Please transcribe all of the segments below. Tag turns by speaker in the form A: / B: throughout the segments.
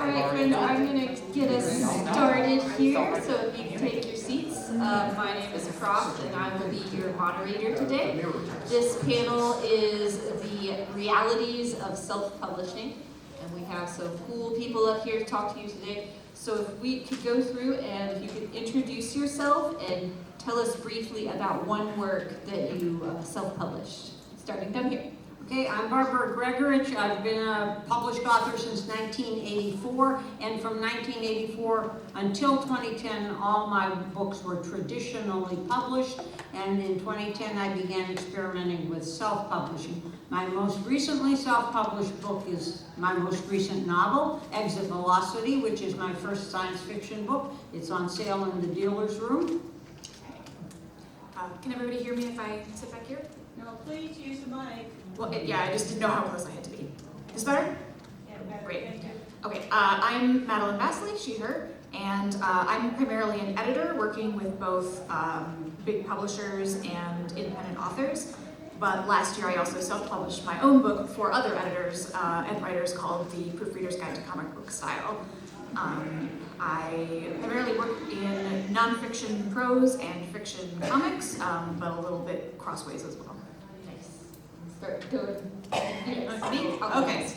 A: right, friends, I'm going to get us started here, so if you can take your seats. My name is Prof, and I will be your moderator today. This panel is the realities of self-publishing, and we have some cool people up here to talk to you today. So if we could go through and if you could introduce yourself and tell us briefly about one work that you self-published, starting down here.
B: Okay, I'm Barbara Gregorich. I've been a published author since 1984, and from 1984 until 2010, all my books were traditionally published, and in 2010 I began experimenting with self-publishing. My most recently self-published book is my most recent novel, Exit Velocity, which is my first science fiction book. It's on sale in the dealer's room.
C: Can everybody hear me if I sit back here?
B: No, please use the mic.
C: Well, yeah, I just didn't know how close I had to be. Is this better? Yeah, great. Okay, I'm Madeleine, Vasaly, she, her, and I'm primarily an editor working with both big publishers and independent authors. But last year I also self-published my own book for other editors and writers called The Proofreader's Guide to Comic Book Style. I primarily work in nonfiction prose and fiction comics, but a little bit crossways as well.
A: Start going.
D: Okay.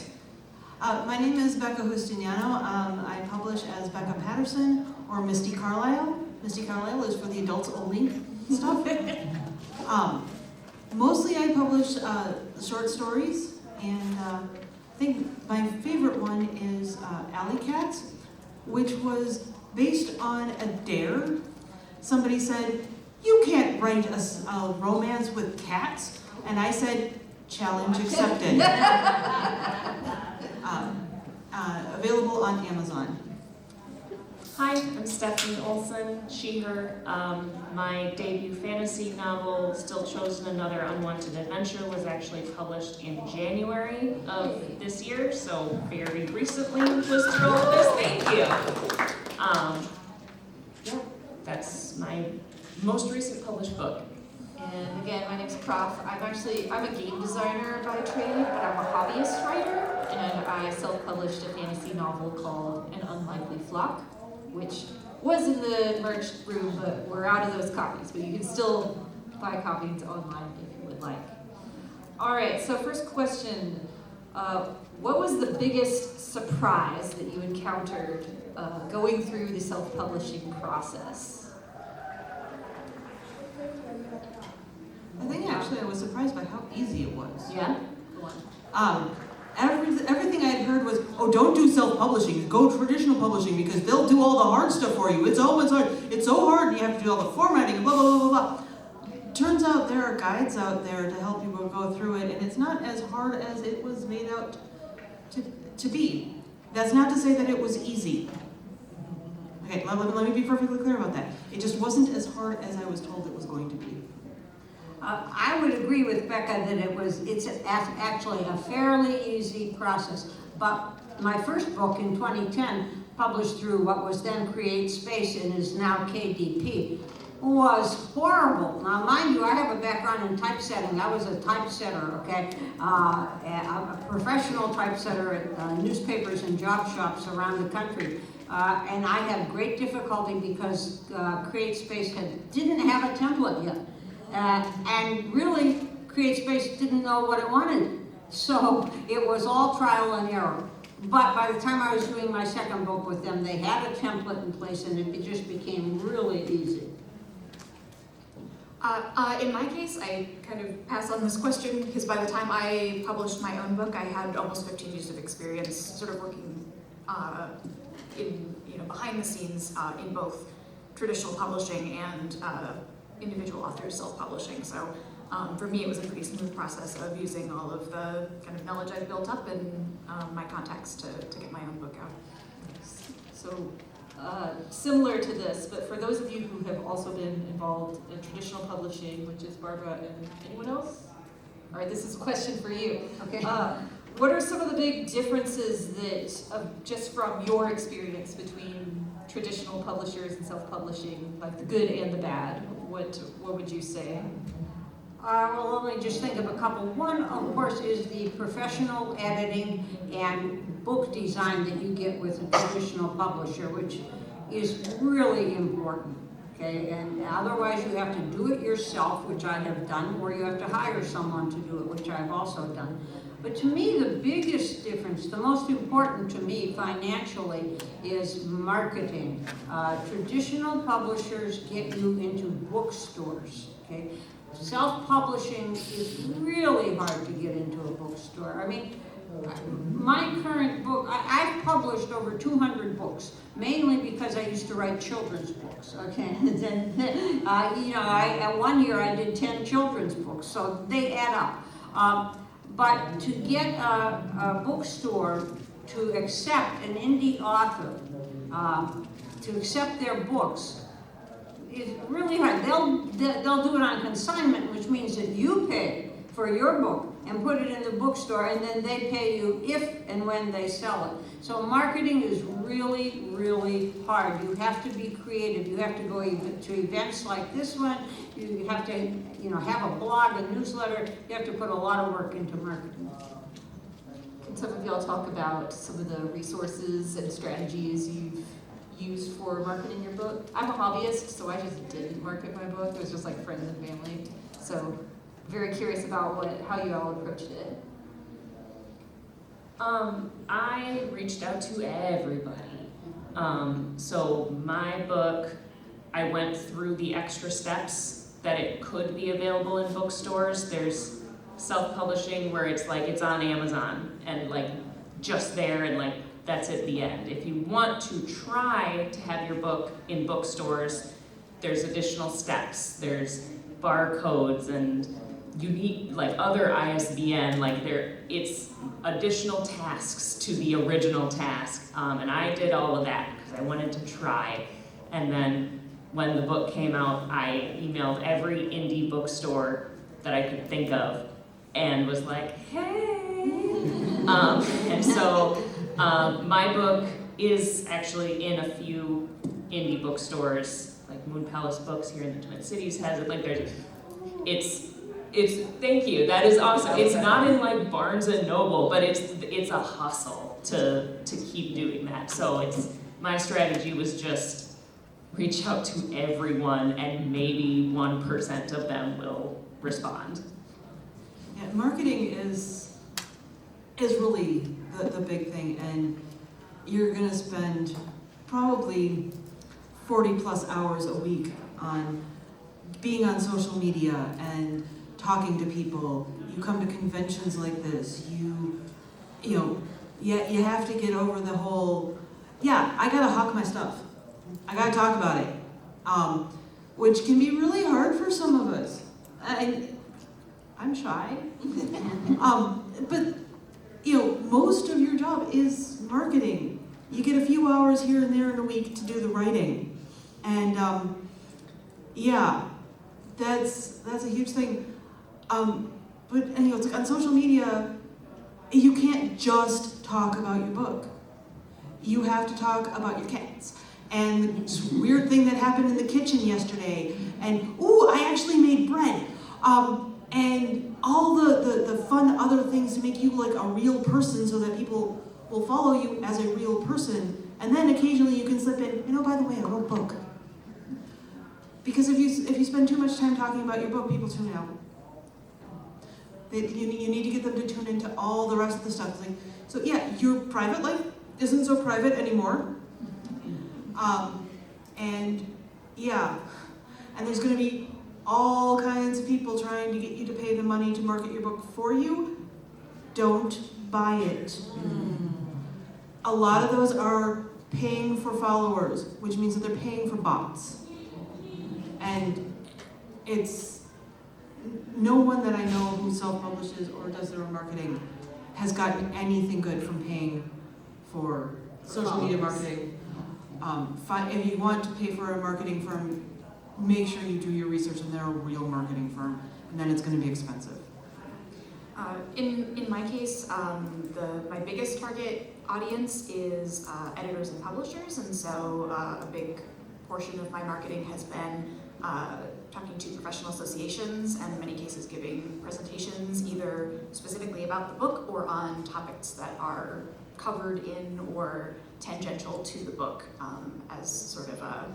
D: My name is Becca Justiniano. I publish as Becca Patterson or Misty Carlisle. Misty Carlisle is for the adults only stuff. Mostly I publish short stories, and I think my favorite one is Alley Cats, which was based on a dare. Somebody said, "You can't write a romance with cats," and I said, "Challenge accepted." Available on Amazon.
E: Hi, I'm Stephanie Olson, she, her. My debut fantasy novel, Still Chosen Another Unwanted Adventure, was actually published in January of this year, so very recently was through all of this. Thank you. Yeah, that's my most recent published book.
A: And again, my name's Prof. I'm a game designer by trade, but I'm a hobbyist writer, and I self-published a fantasy novel called An Unlikely Flock, which was in the merch room, but we're out of those copies, but you can still buy copies online if you would like. All right, so first question, what was the biggest surprise that you encountered going through the self-publishing process?
D: I think actually I was surprised by how easy it was.
A: Yeah? Go on.
D: Everything I had heard was, "Oh, don't do self-publishing, go traditional publishing because they'll do all the hard stuff for you. It's always hard. It's so hard, and you have to do all the formatting and blah, blah, blah, blah, blah." Turns out there are guides out there to help you go through it, and it's not as hard as it was made out to be. That's not to say that it was easy. Okay, let me be perfectly clear about that. It just wasn't as hard as I was told it was going to be.
B: I would agree with Becca that it's actually a fairly easy process. But my first book in 2010, published through what was then Create Space and is now KDP, was horrible. Now, mind you, I have a background in typesetting. I was a typesetter, okay? A professional typesetter at newspapers and job shops around the country. And I had great difficulty because Create Space didn't have a template yet. And really, Create Space didn't know what it wanted. So it was all trial and error. But by the time I was doing my second book with them, they had a template in place and it just became really easy.
C: In my case, I kind of pass on this question because by the time I published my own book, I had almost 15 years of experience sort of working behind the scenes in both traditional publishing and individual authors self-publishing. So for me, it was a pretty smooth process of using all of the kind of knowledge I've built up and my contacts to get my own book out.
A: So similar to this, but for those of you who have also been involved in traditional publishing, which is Barbara and anyone else? All right, this is a question for you.
B: Okay.
A: What are some of the big differences just from your experience between traditional publishers and self-publishing, like the good and the bad? What would you say?
B: Well, let me just think of a couple. One, of course, is the professional editing and book design that you get with a traditional publisher, which is really important, okay? And otherwise you have to do it yourself, which I have done, or you have to hire someone to do it, which I've also done. But to me, the biggest difference, the most important to me financially, is marketing. Traditional publishers get you into bookstores, okay? Self-publishing is really hard to get into a bookstore. I mean, my current book, I've published over 200 books, mainly because I used to write children's books, okay? At 1 year I did 10 children's books, so they add up. But to get a bookstore to accept an indie author, to accept their books, is really hard. They'll do it on consignment, which means that you pay for your book and put it in the bookstore, and then they pay you if and when they sell it. So marketing is really, really hard. You have to be creative. You have to go to events like this one. You have to, have a blog, a newsletter. You have to put a lot of work into marketing.
A: Can some of y'all talk about some of the resources and strategies you've used for marketing your book? I'm a hobbyist, so I just didn't market my book. It was just like friends and family. So very curious about how you all approached it.
E: I reached out to everybody. So my book, I went through the extra steps that it could be available in bookstores. There's self-publishing where it's like it's on Amazon and like just there and like that's at the end. If you want to try to have your book in bookstores, there's additional steps. There's barcodes and unique, like other ISBN, it's additional tasks to the original task. And I did all of that because I wanted to try. And then when the book came out, I emailed every indie bookstore that I could think of and was like, hey. And so my book is actually in a few indie bookstores, like Moon Palace Books here in the Twin Cities has it. It's thank you. That is awesome. It's not in like Barnes and Noble, but it's a hustle to keep doing that. So my strategy was just reach out to everyone, and maybe 1% of them will respond.
D: Yeah, marketing is really the big thing, and you're gonna spend probably 40 plus hours a week on being on social media and talking to people. You come to conventions like this, you have to get over the whole, I gotta hawk my stuff. I gotta talk about it. Which can be really hard for some of us. I'm shy. But most of your job is marketing. You get a few hours here and there in a week to do the writing. And that's a huge thing. But it's on social media, you can't just talk about your book. You have to talk about your cats and this weird thing that happened in the kitchen yesterday. And I actually made bread. And all the fun other things to make you like a real person, so that people will follow you as a real person. And then occasionally you can slip in, by the way, I wrote a book. Because if you spend too much time talking about your book, people tune out. You need to get them to tune into all the rest of the stuff. Your private life isn't so private anymore. And there's going to be all kinds of people trying to get you to pay the money to market your book for you. Don't buy it. A lot of those are paying for followers, which means that they're paying for bots. And it's no one that I know who self-publishes or does their own marketing has gotten anything good from paying for social media marketing. If you want to pay for a marketing firm, make sure you do your research and they're a real marketing firm, and then it's going to be expensive.
C: In my case, my biggest target audience is editors and publishers, and so a big portion of my marketing has been talking to professional associations and in many cases giving presentations either specifically about the book or on topics that are covered in or tangential to the book as sort of a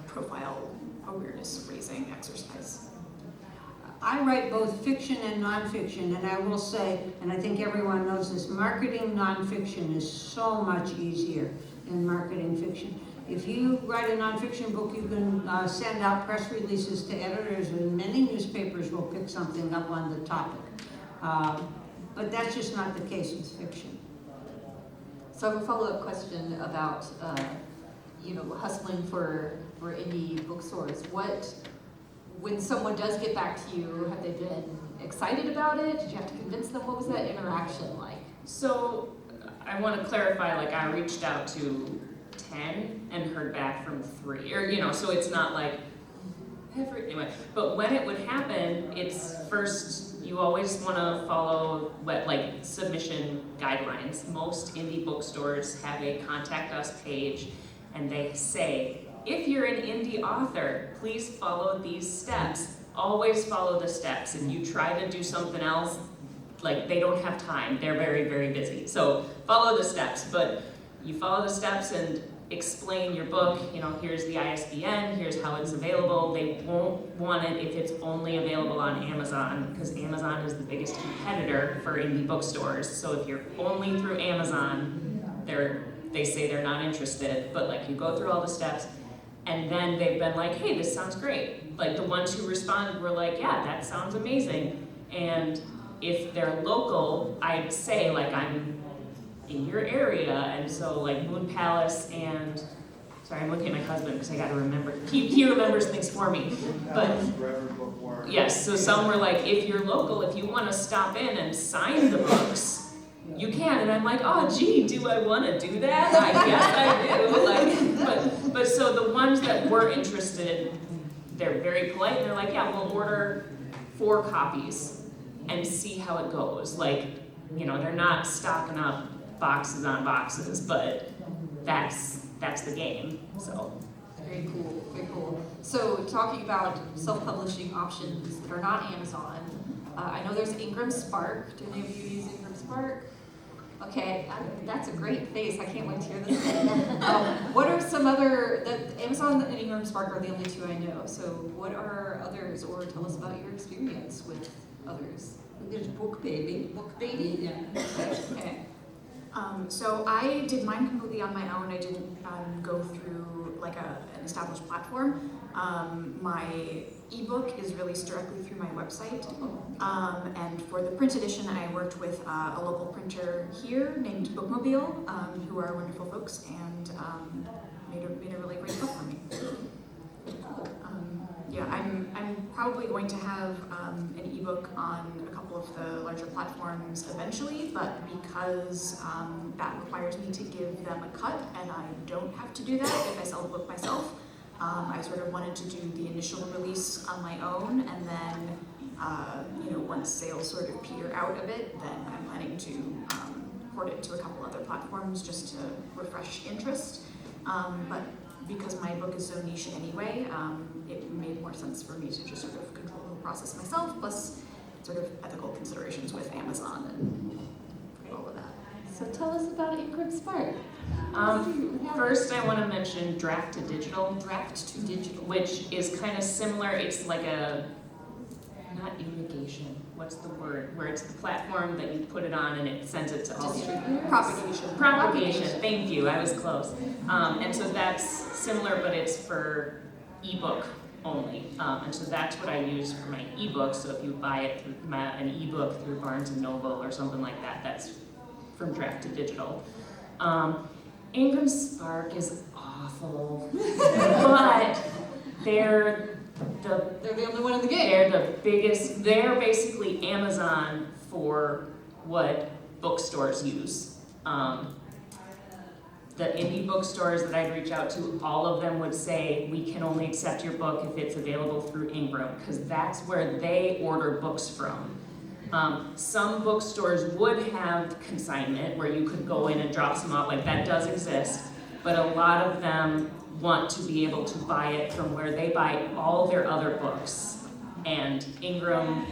C: profile awareness raising exercise.
B: I write both fiction and nonfiction, and I will say, and I think everyone knows this, marketing nonfiction is so much easier than marketing fiction. If you write a nonfiction book, you can send out press releases to editors, and many newspapers will pick something up on the topic. But that's just not the case with fiction.
A: So I have a follow-up question about, hustling for indie bookstores. When someone does get back to you, have they been excited about it? Did you have to convince them? What was that interaction like?
E: So I want to clarify, like I reached out to 10 and heard back from 3, or so it's not like anyway. But when it would happen, it's first you always want to follow submission guidelines. Most indie bookstores have a contact us page, and they say, if you're an indie author, please follow these steps. Always follow the steps. If you try to do something else, they don't have time. They're very, very busy. So follow the steps, but you follow the steps and explain your book. Here's the ISBN, here's how it's available. They won't want it if it's only available on Amazon, because Amazon is the biggest competitor for indie bookstores. So if you're only through Amazon, they say they're not interested, but you go through all the steps. And then they've been like, hey, this sounds great. The ones who responded were like, yeah, that sounds amazing. And if they're local, I'd say, I'm in your area. And so, Moon Palace and, sorry, I'm looking at my husband because I got to remember. He remembers things for me. But, yes, so some were like, if you're local, if you want to stop in and sign the books, you can. And I'm like, oh, gee, do I want to do that? I guess I do. But so the ones that were interested, they're very polite. They're like, yeah, we'll order 4 copies and see how it goes. They're not stocking up boxes on boxes, but that's the game. So
A: Very cool, very cool. So talking about self-publishing options that are not Amazon, I know there's Ingram Spark. Do any of you use Ingram Spark? Okay, that's a great face. I can't wait to hear this. What are some other, Amazon and Ingram Spark are the only 2 I know. So what are others, or tell us about your experience with others?
B: There's BookBaby.
A: BookBaby?
B: Yeah.
A: Okay.
C: So I did mine completely on my own. I didn't go through an established platform. My ebook is released directly through my website. And for the print edition, I worked with a local printer here named Bookmobile, who are wonderful folks, and made a really great book for me. I'm probably going to have an ebook on a couple of the larger platforms eventually, but because that requires me to give them a cut, and I don't have to do that if I sell the book myself, I sort of wanted to do the initial release on my own, and then once sales sort of peter out a bit, then I'm planning to port it to a couple other platforms just to refresh interest. But because my book is so niche anyway, it made more sense for me to just sort of control the process myself, plus sort of ethical considerations with Amazon and all of that.
A: So tell us about Ingram Spark.
E: First, I want to mention Draft to Digital.
A: Draft to Digital.
E: Which is kind of similar. It's like not irrigation. What's the word? Where it's the platform that you put it on and it sends it to all the propagation. Thank you. I was close. And so that's similar, but it's for ebook only. And so that's what I use for my ebook. So if you buy it through an ebook through Barnes and Noble or something like that, that's from Draft to Digital. Ingram Spark is awful, but they're
A: the only one in the game.
E: They're the biggest. They're basically Amazon for what bookstores use. The indie bookstores that I'd reach out to, all of them would say, we can only accept your book if it's available through Ingram, because that's where they order books from. Some bookstores would have consignment where you could go in and drop some off, that does exist. but a lot of them want to be able to buy it from where they buy all their other books. And Ingram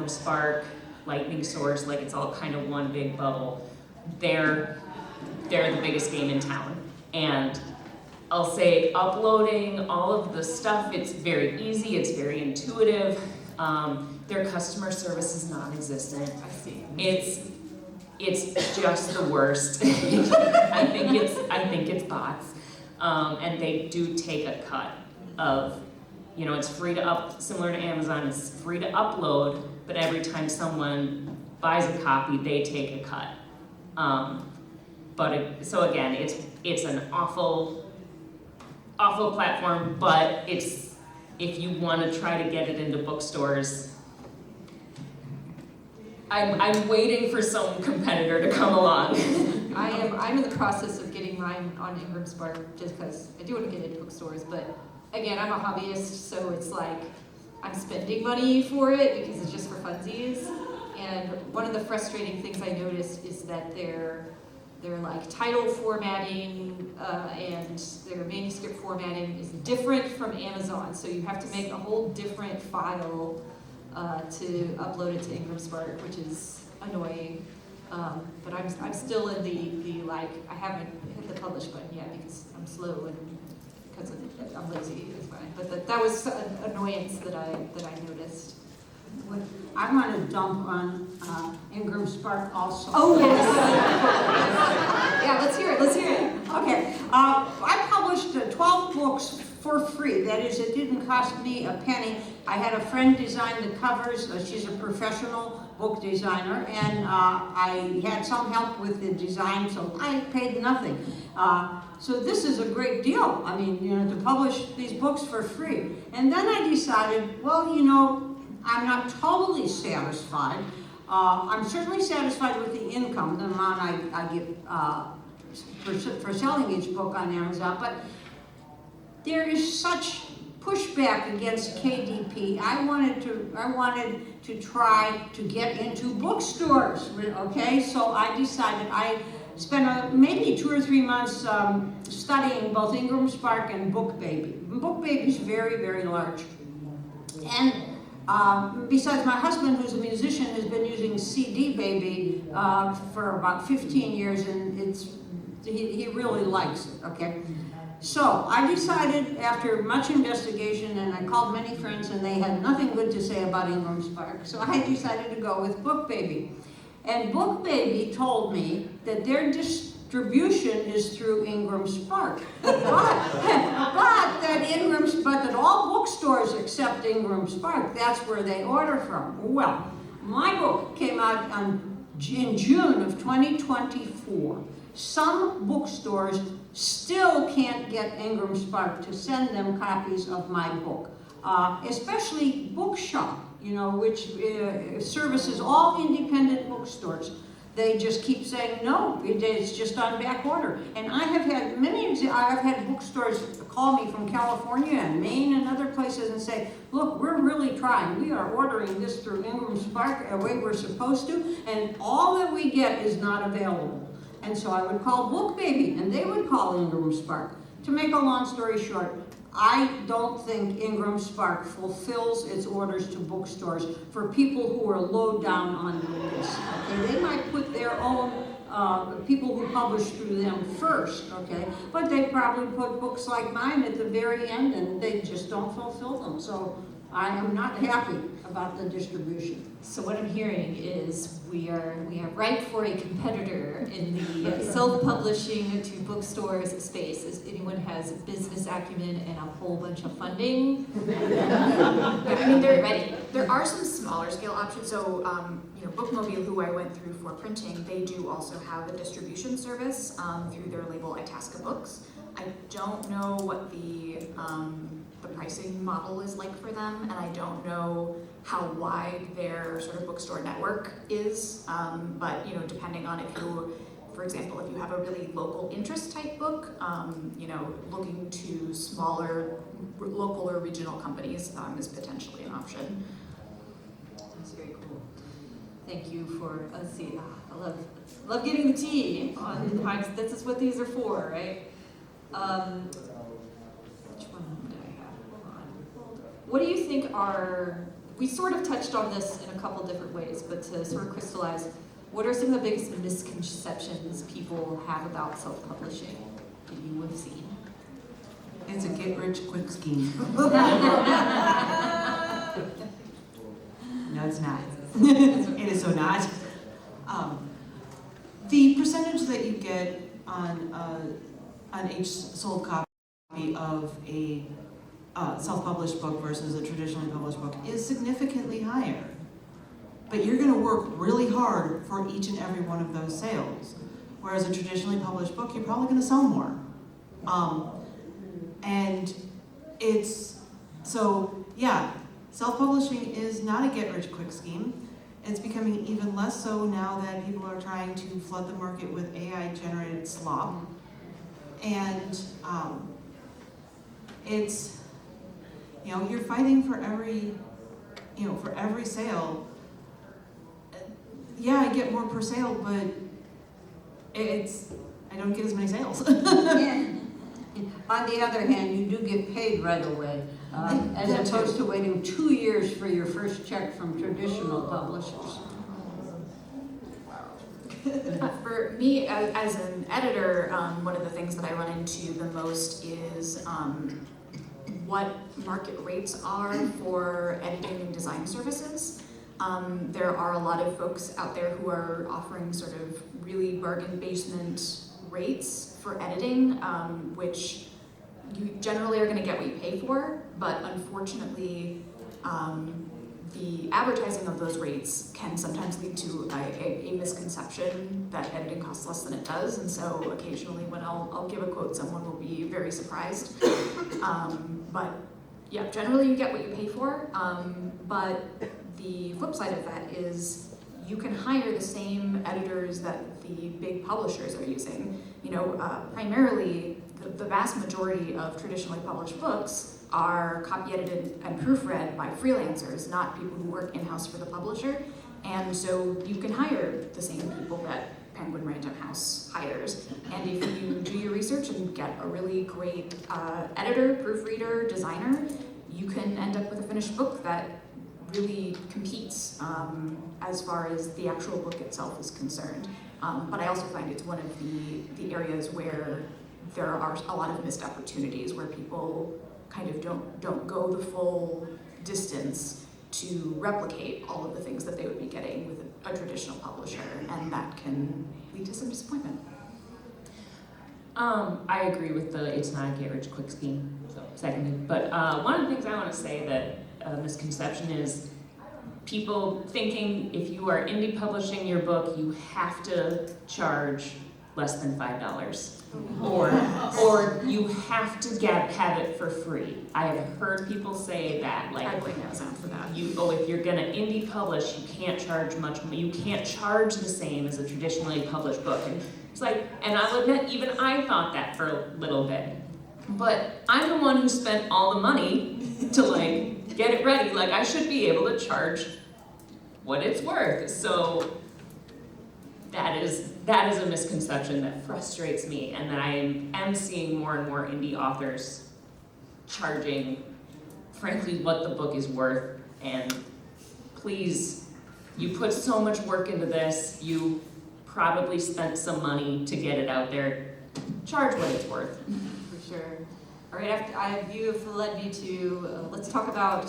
E: Spark, Lightning Source, like it's all kind of one big bubble. They're the biggest game in town. And I'll say uploading all of the stuff, it's very easy, it's very intuitive. Their customer service is non-existent.
A: I see.
E: It's just the worst. I think it's bots. And they do take a cut of, it's free to similar to Amazon, it's free to upload, but every time someone buys a copy, they take a cut. So again, it's an awful platform, but if you want to try to get it into bookstores, I'm waiting for some competitor to come along.
A: I'm in the process of getting mine on Ingram Spark just because I do want to get into bookstores, but again, I'm a hobbyist, so it's like I'm spending money for it because it's just for funsies. And one of the frustrating things I noticed is that their like title formatting and their manuscript formatting is different from Amazon, so you have to make a whole different file to upload it to Ingram Spark, which is annoying. But I'm still in the like, I haven't hit the publish button yet because I'm slow and because I'm lazy. It's fine. But that was an annoyance that I noticed.
B: I want to dump on Ingram Spark also.
A: Oh yes. Yeah, let's hear it.
B: Okay, I published 12 books for free. That is, it didn't cost me a penny. I had a friend design the covers. She's a professional book designer, and I had some help with the design, so I paid nothing. So this is a great deal. I mean, to publish these books for free. And then I decided, well, I'm not totally satisfied. I'm certainly satisfied with the income, the amount I get for selling each book on Amazon, but there is such pushback against KDP. I wanted to try to get into bookstores, okay? So I decided, I spent maybe 2 or 3 months studying both Ingram Spark and BookBaby. BookBaby is very, very large. And besides, my husband, who's a musician, has been using CD Baby for about 15 years, and he really likes it, okay? So I decided, after much investigation, and I called many friends, and they had nothing good to say about Ingram Spark, so I decided to go with BookBaby. And BookBaby told me that their distribution is through Ingram Spark, but that all bookstores accept Ingram Spark. That's where they order from. Well, my book came out in June of 2024. Some bookstores still can't get Ingram Spark to send them copies of my book, especially Bookshop, which services all independent bookstores. They just keep saying, no, it's just on back order. And I have had bookstores call me from California and Maine and other places and say, look, we're really trying. We are ordering this through Ingram Spark the way we're supposed to, and all that we get is not available. And so I would call BookBaby, and they would call Ingram Spark. To make a long story short, I don't think Ingram Spark fulfills its orders to bookstores for people who are low down on the list. Okay? They might put their own people who publish through them first, okay? But they probably put books like mine at the very end, and they just don't fulfill them. So I am not happy about the distribution.
A: So what I'm hearing is we are ripe for a competitor in the self-publishing to bookstores space. If anyone has business acumen and a whole bunch of funding, they're ready.
C: There are some smaller scale options. So, Bookmobile, who I went through for printing, they do also have a distribution service through their label Itasca Books. I don't know what the pricing model is like for them, and I don't know how wide their sort of bookstore network is, but depending on if you, for example, if you have a really local interest type book, looking to smaller local or regional companies is potentially an option.
A: That's very cool. Thank you for, let's see, I love getting the tea on, this is what these are for, right? Which one did I have on? What do you think are, we sort of touched on this in a couple different ways, but to sort of crystallize, what are some of the biggest misconceptions people have about self-publishing that you have seen?
D: It's a get-rich-quick scheme. No, it's not. It is so not. The percentage that you get on each sold copy of a self-published book versus a traditionally published book is significantly higher. But you're going to work really hard for each and every one of those sales. Whereas a traditionally published book, you're probably going to sell more. And it's, so yeah, self-publishing is not a get-rich-quick scheme. It's becoming even less so now that people are trying to flood the market with AI-generated slop. And it's, you know, you're fighting for every sale. Yeah, I get more per sale, but I don't get as many sales.
B: Yeah. On the other hand, you do get paid right away, as opposed to waiting 2 years for your first check from traditional publishers.
C: For me, as an editor, one of the things that I run into the most is what market rates are for editing and design services. There are a lot of folks out there who are offering sort of really bargain basement rates for editing, which you generally are going to get what you pay for, but unfortunately, the advertising of those rates can sometimes lead to a misconception that editing costs less than it does, and so occasionally when I'll give a quote, someone will be very surprised. But yeah, generally you get what you pay for, but the flip side of that is you can hire the same editors that the big publishers are using. You know, primarily the vast majority of traditionally published books are copy edited and proofread by freelancers, not people who work in-house for the publisher. And so you can hire the same people that Penguin Random House hires. And if you do your research and get a really great editor, proofreader, designer, you can end up with a finished book that really competes as far as the actual book itself is concerned. But I also find it's one of the areas where there are a lot of missed opportunities where people kind of don't go the full distance to replicate all of the things that they would be getting with a traditional publisher, and that can lead to some disappointment.
E: I agree with it's not a get-rich-quick scheme, so seconded. But one of the things I want to say that a misconception is people thinking if you are indie publishing your book, you have to charge less than $5. Or you have to have it for free. I have heard people say that, like,
C: I blame Amazon for that.
E: if you're gonna indie publish, you can't charge much money. You can't charge the same as a traditionally published book. And it's like, and I'll admit, even I thought that for a little bit. But I'm the one who spent all the money to like get it ready. Like, I should be able to charge what it's worth. So that is a misconception that frustrates me, and that I am seeing more and more indie authors charging, frankly, what the book is worth. And please, you put so much work into this, you probably spent some money to get it out there. Charge what it's worth.
A: For sure. All right, you have led me to let's talk about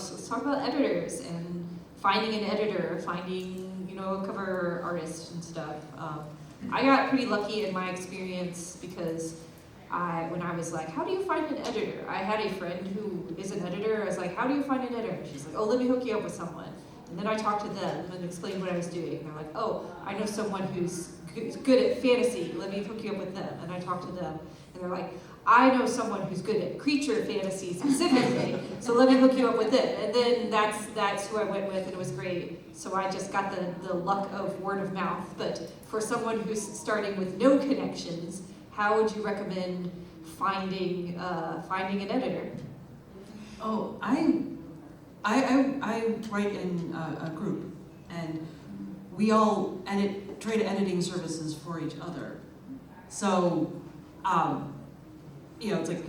A: editors and finding an editor, finding a cover artist and stuff. I got pretty lucky in my experience because when I was like, how do you find an editor? I had a friend who is an editor. I was like, how do you find an editor? She's like, oh, let me hook you up with someone. And then I talked to them and explained what I was doing. And they're like, oh, I know someone who's good at fantasy. Let me hook you up with them. And I talked to them. And they're like, I know someone who's good at creature fantasy specifically, so let me hook you up with it. And then that's who I went with, and it was great. So I just got the luck of word of mouth. But for someone who's starting with no connections, how would you recommend finding an editor?
D: Oh, I write in a group, and we all trade editing services for each other. So you know, it's like,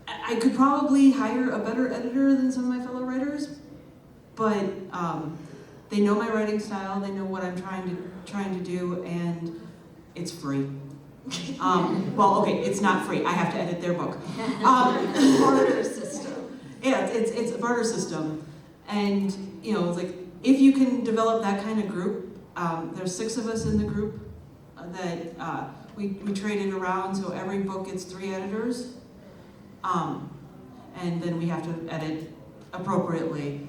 D: I could probably hire a better editor than some of my fellow writers, but they know my writing style, they know what I'm trying to do, and it's free. Well, okay, it's not free. I have to edit their book.
A: Barter system.
D: Yeah, it's a barter system, and you know, it's like if you can develop that kind of group. There's 6 of us in the group that we trade it around, so every book gets 3 editors, and then we have to edit appropriately,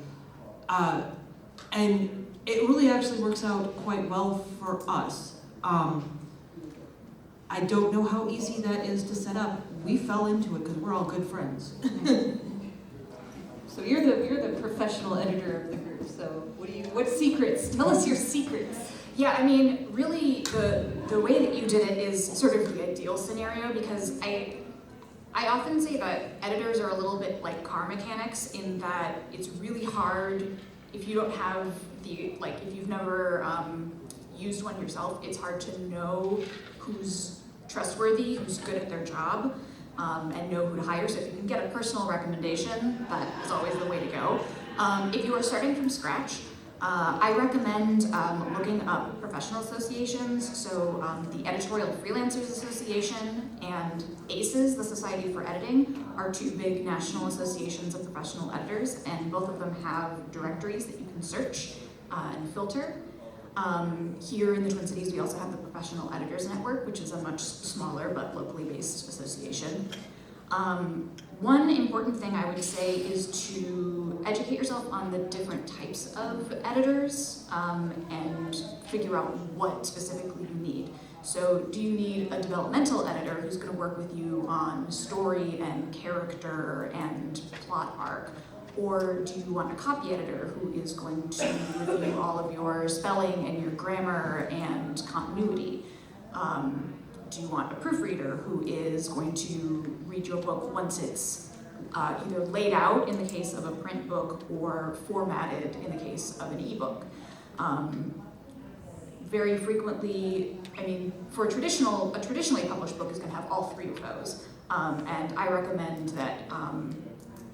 D: and it really actually works out quite well for us. I don't know how easy that is to set up. We fell into it because we're all good friends.
A: So you're the professional editor of the group. So what secrets? Tell us your secrets.
C: Yeah, I mean, really, the way that you did it is sort of the ideal scenario, because I often say that editors are a little bit like car mechanics in that it's really hard if you don't have if you've never used one yourself, it's hard to know who's trustworthy, who's good at their job, and know who to hire. So if you can get a personal recommendation, that is always the way to go. If you are starting from scratch, I recommend looking up professional associations. So the Editorial Freelancers Association and ACES, the Society for Editing, are 2 big national associations of professional editors, and both of them have directories that you can search and filter. Here in the Twin Cities, we also have the Professional Editors Network, which is a much smaller but locally based association. One important thing I would say is to educate yourself on the different types of editors and figure out what specifically you need. So do you need a developmental editor who's going to work with you on story and character and plot arc? Or do you want a copy editor who is going to review all of your spelling and your grammar and continuity? Do you want a proofreader who is going to read your book once it's either laid out in the case of a print book or formatted in the case of an ebook? Very frequently, I mean, for a traditionally published book is going to have all 3 of those. And I recommend that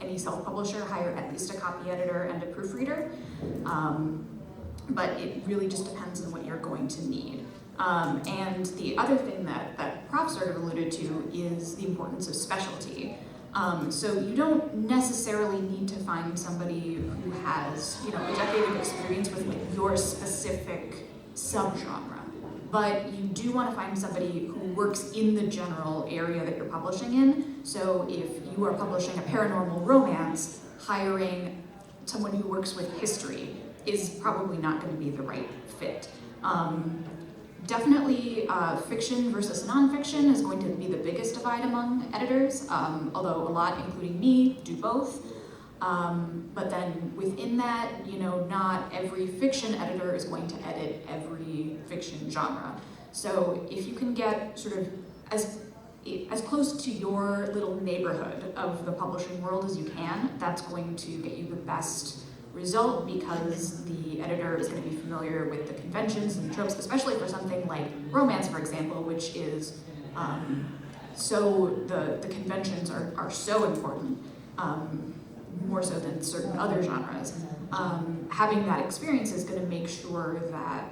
C: any self-publisher hire at least a copy editor and a proofreader. But it really just depends on what you're going to need. And the other thing that Prof sort of alluded to is the importance of specialty. So you don't necessarily need to find somebody who has, a decade of experience with your specific subgenre, but you do want to find somebody who works in the general area that you're publishing in. So if you are publishing a paranormal romance, hiring someone who works with history is probably not going to be the right fit. Definitely fiction versus nonfiction is going to be the biggest divide among editors, although a lot, including me, do both. But then within that, not every fiction editor is going to edit every fiction genre. So if you can get sort of as close to your little neighborhood of the publishing world as you can, that's going to get you the best result, because the editor is going to be familiar with the conventions and tropes, especially for something like romance, for example, which is so the conventions are so important, more so than certain other genres. Having that experience is going to make sure that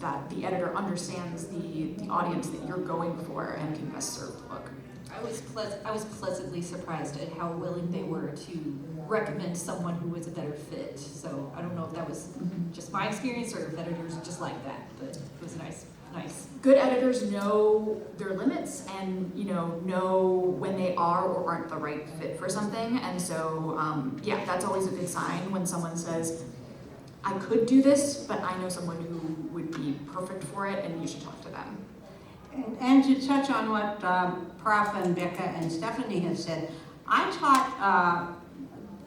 C: that the editor understands the audience that you're going for and can best serve the book.
A: I was pleasantly surprised at how willing they were to recommend someone who was a better fit. So I don't know if that was just my experience or if editors are just like that, but it was nice.
C: Good editors know their limits and know when they are or aren't the right fit for something. And so that's always a good sign when someone says, I could do this, but I know someone who would be perfect for it, and you should talk to them.
B: And to touch on what Prof and Becca and Stephanie have said, I taught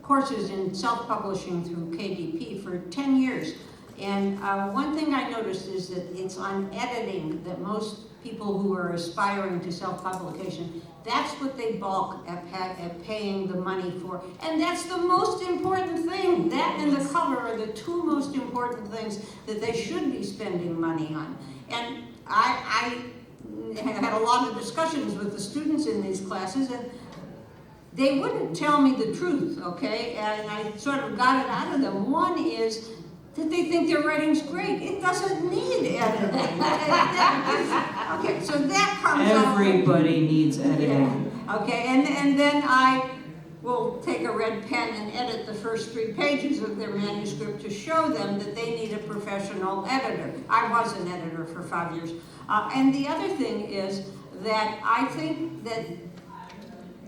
B: courses in self-publishing through KDP for 10 years. And one thing I noticed is that it's on editing that most people who are aspiring to self-publication, that's what they balk at paying the money for. And that's the most important thing. That and the cover are the 2 most important things that they should be spending money on. And I had a lot of discussions with the students in these classes, and they wouldn't tell me the truth, okay? And I sort of got it out of them. One is that they think their writing's great. It doesn't need editing. Okay, so that comes out.
D: Everybody needs editing.
B: Yeah. Okay, and then I will take a red pen and edit the first 3 pages of their manuscript to show them that they need a professional editor. I was an editor for 5 years. And the other thing is that I think that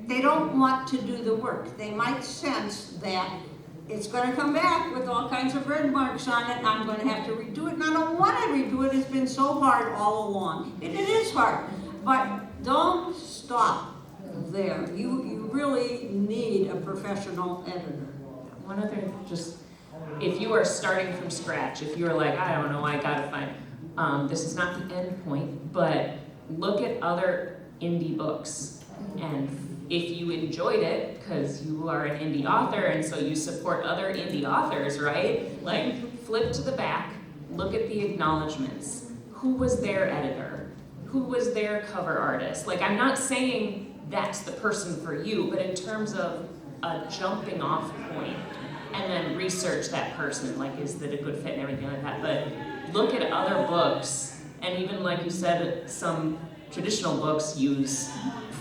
B: they don't want to do the work. They might sense that it's going to come back with all kinds of red marks on it, and I'm going to have to redo it, and I don't want to redo it. It's been so hard all along. It is hard, but don't stop there. You really need a professional editor.
E: One other, just, if you are starting from scratch, if you're like, I don't know, I gotta find, this is not the end point, but look at other indie books. And if you enjoyed it, because you are an indie author and so you support other indie authors, right? Like, flip to the back, look at the acknowledgments. Who was their editor? Who was their cover artist? Like, I'm not saying that's the person for you, but in terms of a jumping off point, and then research that person, like, is that a good fit and everything like that, but look at other books, and even like you said, some traditional books use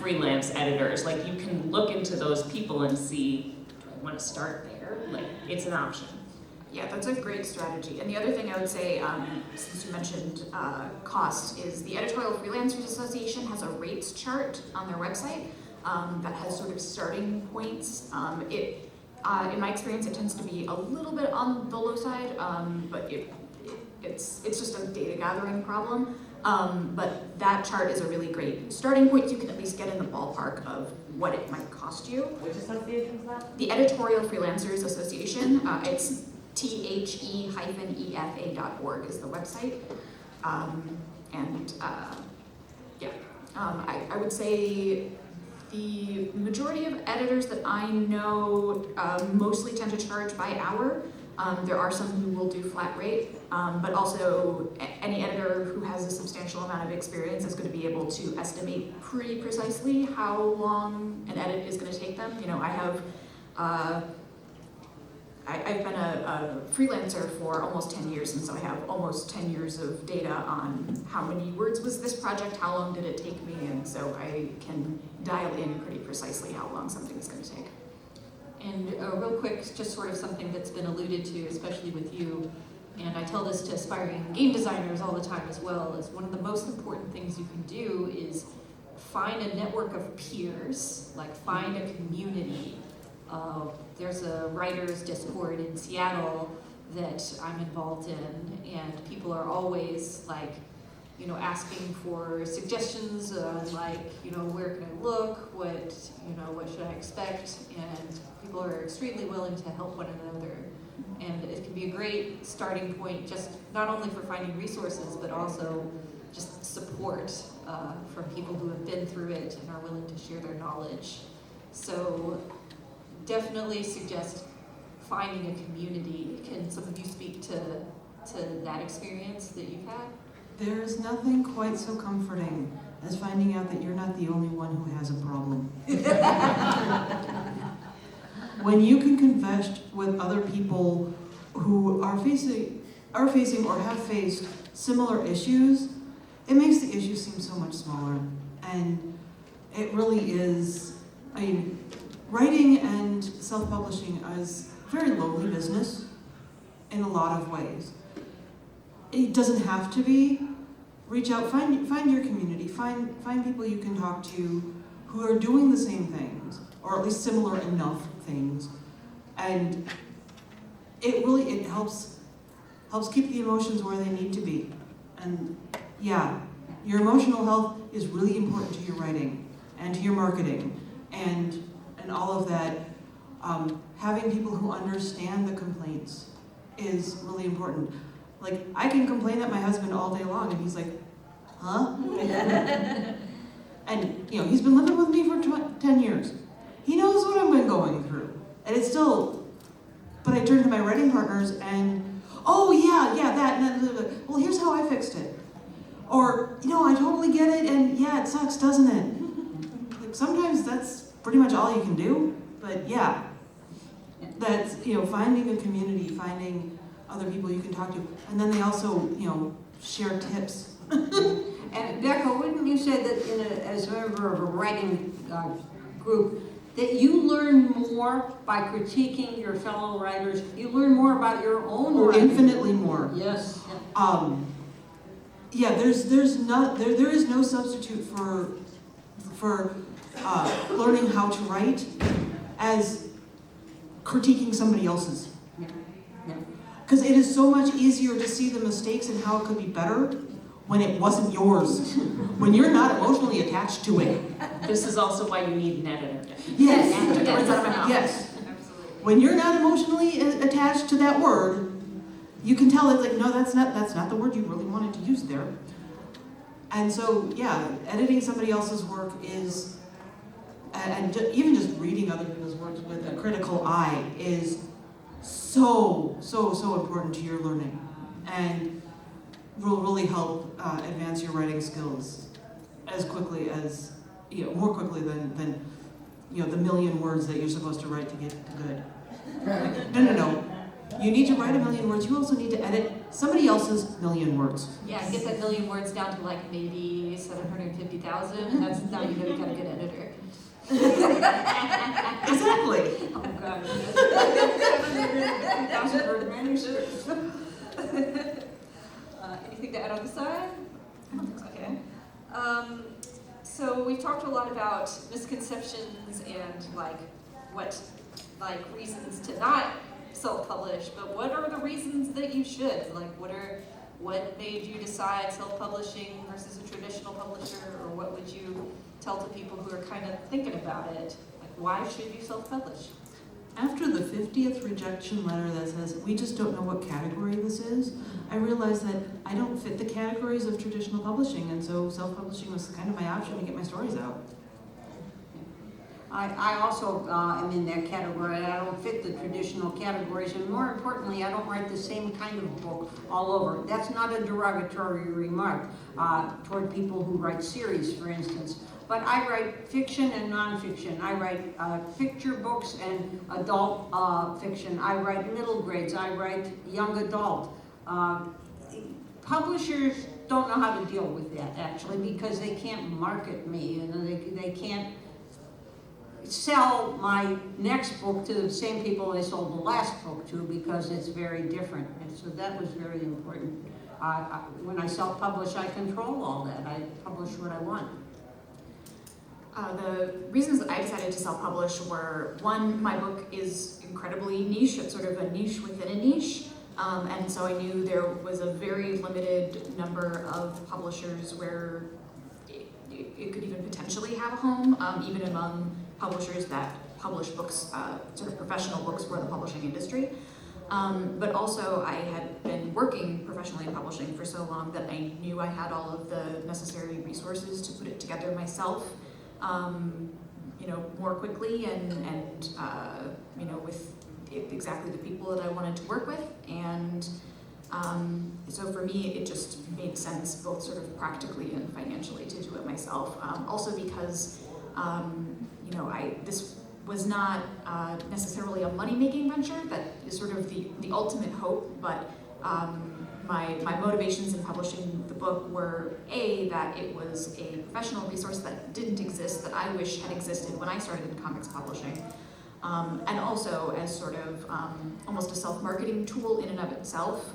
E: freelance editors. Like, you can look into those people and see, do I want to start there? Like, it's an option.
C: Yeah, that's a great strategy. And the other thing I would say, since you mentioned cost, is the Editorial Freelancers Association has a rates chart on their website that has sort of starting points. In my experience, it tends to be a little bit on the low side, but it's just a data gathering problem. But that chart is a really great starting point. You can at least get in the ballpark of what it might cost you.
E: Which association is that?
C: The Editorial Freelancers Association. It's the-efa.org is the website. I would say the majority of editors that I know mostly tend to charge by hour. There are some who will do flat rate, but also any editor who has a substantial amount of experience is going to be able to estimate pretty precisely how long an edit is going to take them. You know, I've been a freelancer for almost 10 years, and so I have almost 10 years of data on how many words was this project, how long did it take me, and so I can dial in pretty precisely how long something's going to take.
A: And real quick, just sort of something that's been alluded to, especially with you, and I tell this to aspiring game designers all the time as well, is one of the most important things you can do is find a network of peers, like find a community. There's a writers Discord in Seattle that I'm involved in, and people are always like, you know, asking for suggestions on like, you know, where can I look, what should I expect, and people are extremely willing to help one another. And it can be a great starting point, just not only for finding resources, but also just support from people who have been through it and are willing to share their knowledge. So definitely suggest finding a community. Can some of you speak to that experience that you've had?
D: There's nothing quite so comforting as finding out that you're not the only one who has a problem. When you can converse with other people who are facing or have faced similar issues, it makes the issue seem so much smaller. And it really is, I mean, writing and self-publishing is a very lowly business in a lot of ways. It doesn't have to be. Reach out, find your community, find people you can talk to who are doing the same things, or at least similar enough things. And it helps keep the emotions where they need to be. And yeah, your emotional health is really important to your writing and to your marketing and all of that. Having people who understand the complaints is really important. Like, I can complain at my husband all day long, and he's like, huh? And, you know, he's been living with me for 10 years. He knows what I've been going through. And it's still, but I turn to my writing partners and, oh, yeah, that, well, here's how I fixed it. Or, I totally get it, and yeah, it sucks, doesn't it? Like, sometimes that's pretty much all you can do, but yeah. That's, finding a community, finding other people you can talk to, and then they also, share tips.
B: And Becca, wouldn't you say that as a member of a writing group, that you learn more by critiquing your fellow writers? You learn more about your own writing.
D: Infinitely more.
B: Yes.
D: Yeah, there is no substitute for learning how to write as critiquing somebody else's.
B: Yeah.
D: Because it is so much easier to see the mistakes and how it could be better when it wasn't yours. When you're not emotionally attached to it.
E: This is also why you need an editor.
D: Yes.
C: Took the words out of my mouth.
D: Yes.
A: Absolutely.
D: When you're not emotionally attached to that word, you can tell it's like, no, that's not the word you really wanted to use there. And so, yeah, editing somebody else's work is, even just reading other people's works with a critical eye is so important to your learning, and will really help advance your writing skills as quickly as, more quickly than the million words that you're supposed to write to get to good. Like, no. You need to write 1,000,000 words. You also need to edit somebody else's 1,000,000 words.
A: Yeah, get that 1,000,000 words down to like maybe 750,000, and that's now you know you got a good editor.
D: Exactly.
B: Oh, God. 1,000-word manuscripts.
A: Anything to add on the side?
C: I don't think so.
A: Okay. So we've talked a lot about misconceptions and what reasons to not self-publish, but what are the reasons that you should? What made you decide self-publishing versus a traditional publisher, or what would you tell to people who are kind of thinking about it? Why should you self-publish?
D: After the 50th rejection letter that says, we just don't know what category this is, I realized that I don't fit the categories of traditional publishing, and so self-publishing was kind of my option to get my stories out.
B: I also am in that category. I don't fit the traditional categories, and more importantly, I don't write the same kind of book all over. That's not a derogatory remark toward people who write series, for instance. But I write fiction and nonfiction. I write picture books and adult fiction. I write middle grades. I write young adult. Publishers don't know how to deal with that, actually, because they can't market me, and they can't sell my next book to the same people I sold the last book to, because it's very different. And so that was very important. When I self-publish, I control all that. I publish what I want.
C: The reasons that I decided to self-publish were, one, my book is incredibly niche. It's sort of a niche within a niche. And so I knew there was a very limited number of publishers where it could even potentially have a home, even among publishers that publish books, sort of professional books for the publishing industry. But also I had been working professionally in publishing for so long that I knew I had all of the necessary resources to put it together myself, more quickly and with exactly the people that I wanted to work with. And so for me, it just made sense, both sort of practically and financially, to do it myself. Also because, this was not necessarily a money-making venture. That is sort of the ultimate hope, but my motivations in publishing the book were, A, that it was a professional resource that didn't exist, that I wish had existed when I started in comics publishing. And also as sort of almost a self-marketing tool in and of itself,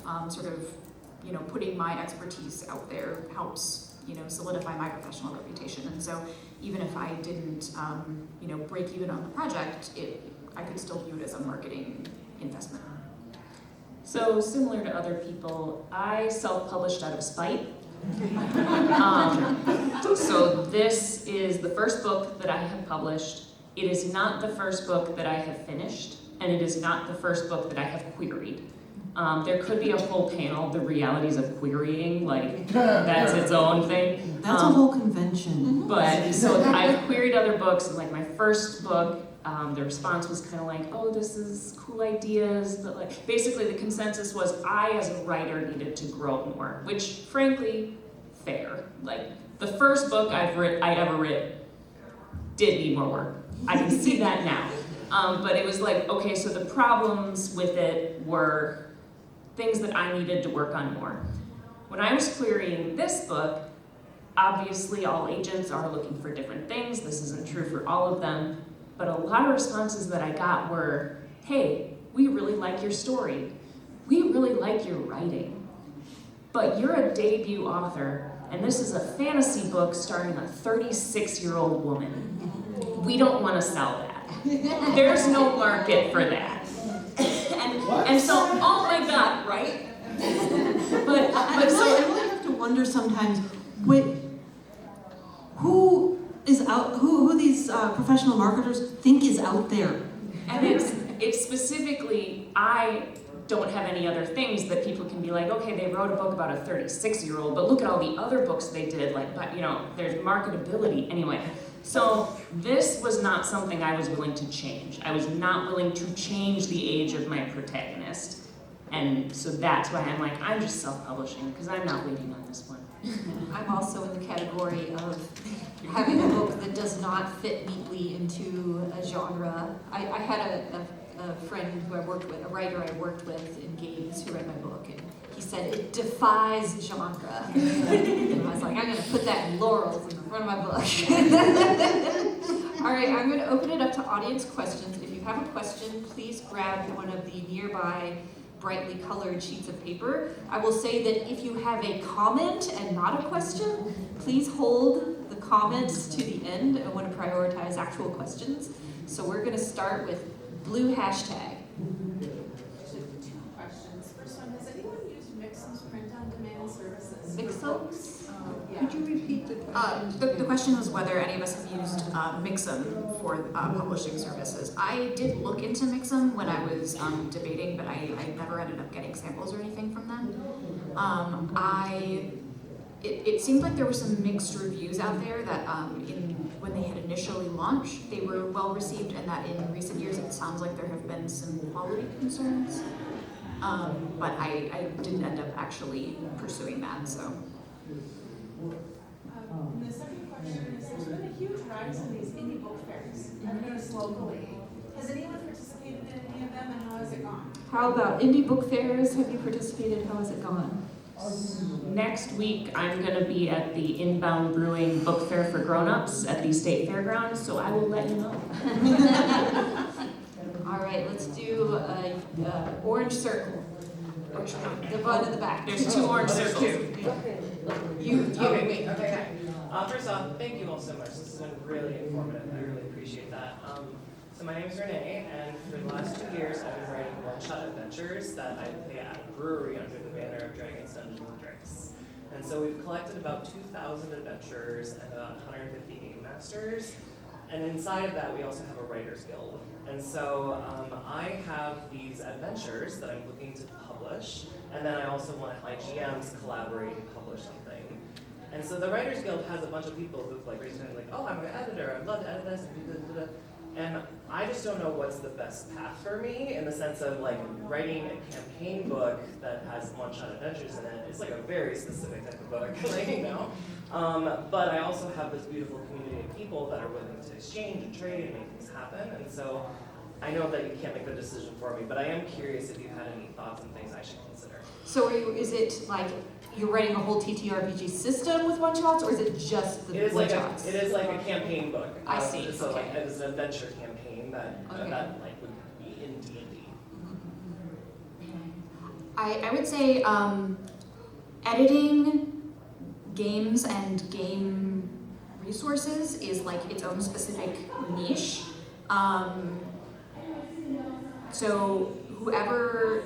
C: putting my expertise out there helps, solidify my professional reputation. And so even if I didn't, break even on the project, I could still view it as a marketing investment.
E: So similar to other people, I self-published out of spite. So this is the first book that I have published. It is not the first book that I have finished, and it is not the first book that I have queried. There could be a whole panel, the realities of querying, that's its own thing.
D: That's a whole convention.
E: But, so I've queried other books, and my first book, the response was kind of like, oh, this is cool ideas, but basically the consensus was I, as a writer, needed to grow more, which frankly, fair. Like, the first book I ever written did need more work. I can see that now. But it was like, okay, so the problems with it were things that I needed to work on more. When I was querying this book, obviously all agents are looking for different things. This isn't true for all of them. But a lot of responses that I got were, hey, we really like your story. We really like your writing. But you're a debut author, and this is a fantasy book starring a 36-year-old woman. We don't want to sell that. There's no market for that. And so, oh my God, right? But
D: so
E: so,
D: I really have to wonder sometimes who is out, who these professional marketers think is out there.
E: and it's specifically, I don't have any other things that people can be like, okay, they wrote a book about a 36-year-old, but look at all the other books they did, like, but you know, there's marketability anyway. So this was not something I was willing to change. I was not willing to change the age of my protagonist. And so that's why I'm like, I'm just self-publishing, because I'm not waiting on this one.
A: I'm also in the category of having a book that does not fit neatly into a genre. I had a friend who I worked with, a writer I worked with in games who read my book, and he said it defies genre. And I was like, I'm going to put that in laurels in the front of my book. All right, I'm going to open it up to audience questions. If you have a question, please grab one of the nearby brightly colored sheets of paper. I will say that if you have a comment and not a question, please hold the comments to the end. I want to prioritize actual questions. So we're going to start with blue hashtag.
F: Two questions. First one, has anyone used Mixum's print-on-demand services?
A: Mixum?
F: Yeah.
B: Could you repeat the question?
C: The question was whether any of us have used Mixum for publishing services. I did look into Mixum when I was debating, but I never ended up getting samples or anything from them. It seemed like there were some mixed reviews out there that when they had initially launched, they were well received, and that in recent years it sounds like there have been some quality concerns. But I didn't end up actually pursuing that, so.
F: And the second question is, there's been a huge rise in these indie book fairs. I've noticed locally. Has anyone participated in any of them, and how has it gone?
A: How about indie book fairs? Have you participated? How has it gone?
E: Next week, I'm going to be at the Inbound Brewing Book Fair for Grown-Ups at the State Fairgrounds, so I will let you know.
A: All right, let's do a orange circle. The one in the back.
E: There's two orange circles.
G: Okay. First off, thank you all so much. This has been really informative. I really appreciate that. So my name is Renee, and for the last 2 years, I've been writing one-shot adventures that I play at a brewery under the banner of Dragons, Dungeons, and Drinks. And so we've collected about 2,000 adventures and about 150 game masters. And inside of that, we also have a writer's guild. And so I have these adventures that I'm looking to publish, and then I also want my GMs collaborate and publish something. And so the Writers Guild has a bunch of people who've like raised their hand, like, oh, I'm an editor, I'd love to edit this, and I just don't know what's the best path for me in the sense of like writing a campaign book that has one-shot adventures in it. It's like a very specific type of book, like, you know. But I also have this beautiful community of people that are willing to exchange and trade and make things happen. And so I know that you can't make the decision for me, but I am curious if you've had any thoughts and things I should consider.
A: So is it like you're writing a whole TTRPG system with one shots, or is it just the one shots?
G: It is like a campaign book.
A: I see.
G: So
A: Okay.
G: like it's an adventure campaign that
A: Okay.
G: that like would be in D&D.
C: I would say editing games and game resources is like its own specific niche. So whoever,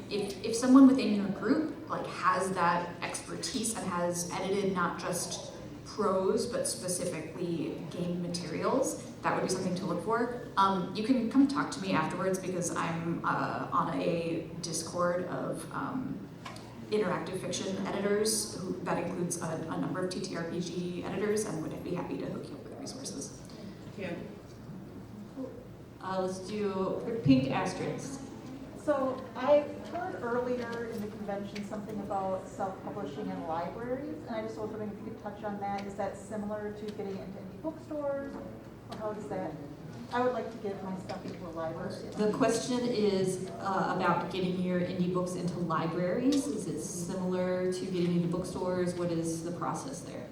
C: if someone within your group like has that expertise and has edited not just prose but specifically game materials, that would be something to look for. You can come talk to me afterwards because I'm on a Discord of interactive fiction editors that includes a number of TTRPG editors, and would be happy to hook you up with resources.
G: Yeah.
A: Let's do pink asterisk.
H: So I
F: heard earlier in the convention something about self-publishing in libraries, and I just was wondering if you could touch on that. Is that similar to getting into indie bookstores, or how does that? I would like to get my stuff into a library.
A: The question is about getting your indie books into libraries. Is it similar to getting into bookstores? What is the process there?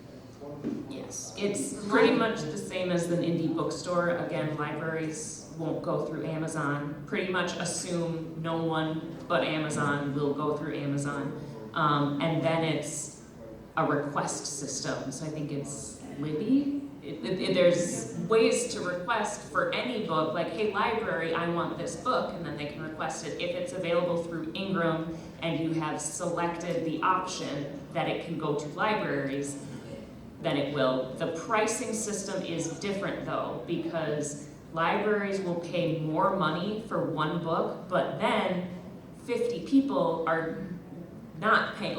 E: Yes, it's pretty much the same as an indie bookstore. Again, libraries won't go through Amazon. Pretty much assume no one but Amazon will go through Amazon. And then it's a request system. So I think it's Libby. There's ways to request for any book, like, hey, library, I want this book, and then they can request it. If it's available through Ingram and you have selected the option that it can go to libraries, then it will. The pricing system is different though, because libraries will pay more money for one book, but then 50 people are not paying,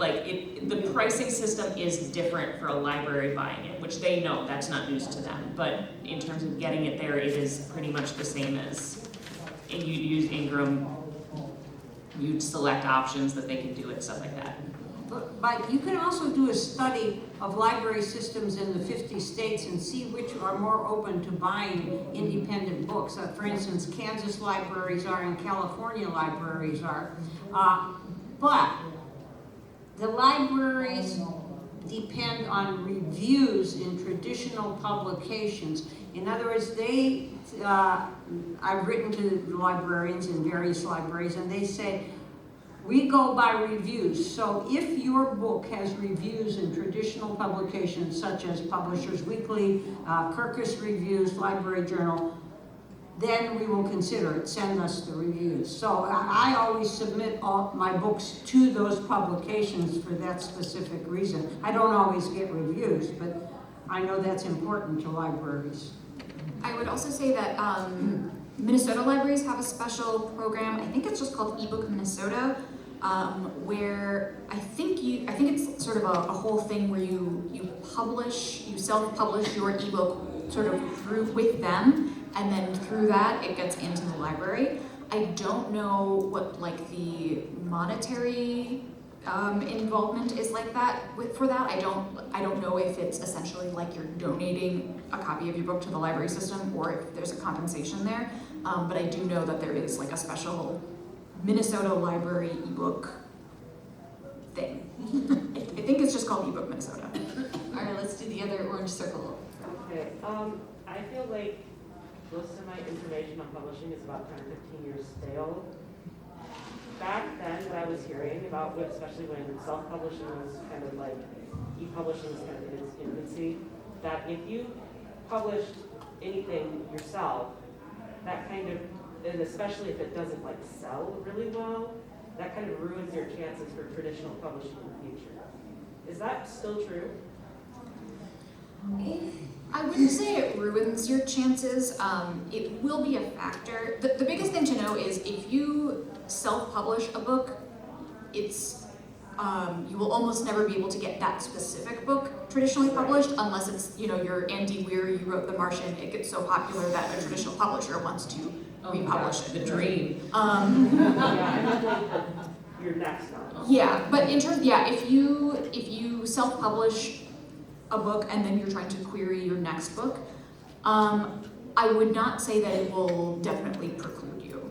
E: the pricing system is different for a library buying it, which they know, that's not news to them. But in terms of getting it there, it is pretty much the same as you'd use Ingram, you'd select options that they can do it, stuff like that.
B: But you can also do a study of library systems in the 50 states and see which are more open to buying independent books. For instance, Kansas libraries are and California libraries are. But the libraries depend on reviews in traditional publications. In other words, I've written to librarians in various libraries, and they say, we go by reviews. So if your book has reviews in traditional publications such as Publishers Weekly, Kirkus Reviews, Library Journal, then we will consider it. Send us the reviews. So I always submit all my books to those publications for that specific reason. I don't always get reviews, but I know that's important to libraries.
C: I would also say that Minnesota libraries have a special program. I think it's just called eBook Minnesota, where I think it's sort of a whole thing where you self-publish your ebook sort of through with them, and then through that it gets into the library. I don't know what the monetary involvement is like that for that. I don't know if it's essentially like you're donating a copy of your book to the library system or if there's a compensation there. But I do know that there is a special Minnesota library ebook thing. I think it's just called eBook Minnesota.
A: All right, let's do the other orange circle.
H: Okay, I feel like most of my information on publishing is about 10 or 15 years stale. Back then, what I was hearing about, especially when self-publishing was kind of e-publishing was kind of in its infancy, that if you published anything yourself, that kind of, and especially if it doesn't sell really well, that kind of ruins your chances for traditional publishing in the future. Is that still true?
C: I wouldn't say it ruins your chances. It will be a factor. The biggest thing to know is if you self-publish a book, it's you will almost never be able to get that specific book traditionally published unless it's you're Andy Weir, you wrote The Martian. It gets so popular that a traditional publisher wants to republish it.
E: The dream.
H: Yeah, I meant your next novel.
C: Yeah, but in terms, if you self-publish a book and then you're trying to query your next book, I would not say that it will definitely preclude you.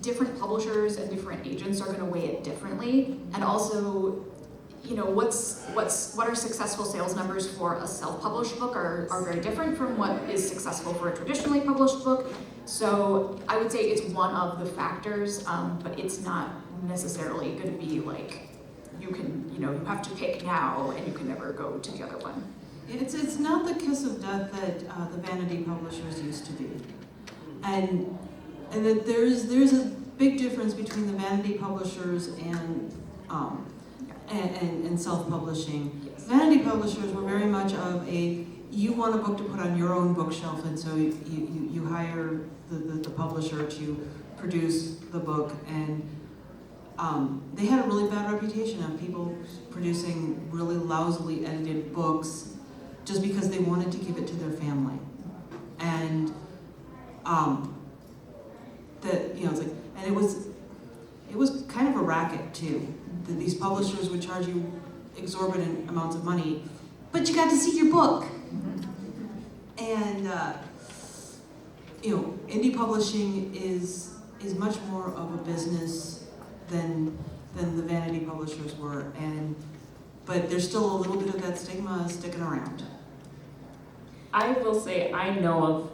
C: Different publishers and different agents are going to weigh it differently, and also, what are successful sales numbers for a self-published book are very different from what is successful for a traditionally published book. So I would say it's one of the factors, but it's not necessarily going to be you have to pick now and you can never go to the other one.
D: It's not the kiss of death that the vanity publishers used to be, and that there's a big difference between the vanity publishers and self-publishing.
C: Yes.
D: Vanity publishers were very much of you want a book to put on your own bookshelf, and so you hire the publisher to produce the book, and they had a really bad reputation of people producing really lousily edited books just because they wanted to give it to their family. And these publishers would charge you exorbitant amounts of money, but you got to see your book. And indie publishing is much more of a business than the vanity publishers were, but there's still a little bit of that stigma sticking around.
E: I will say I know of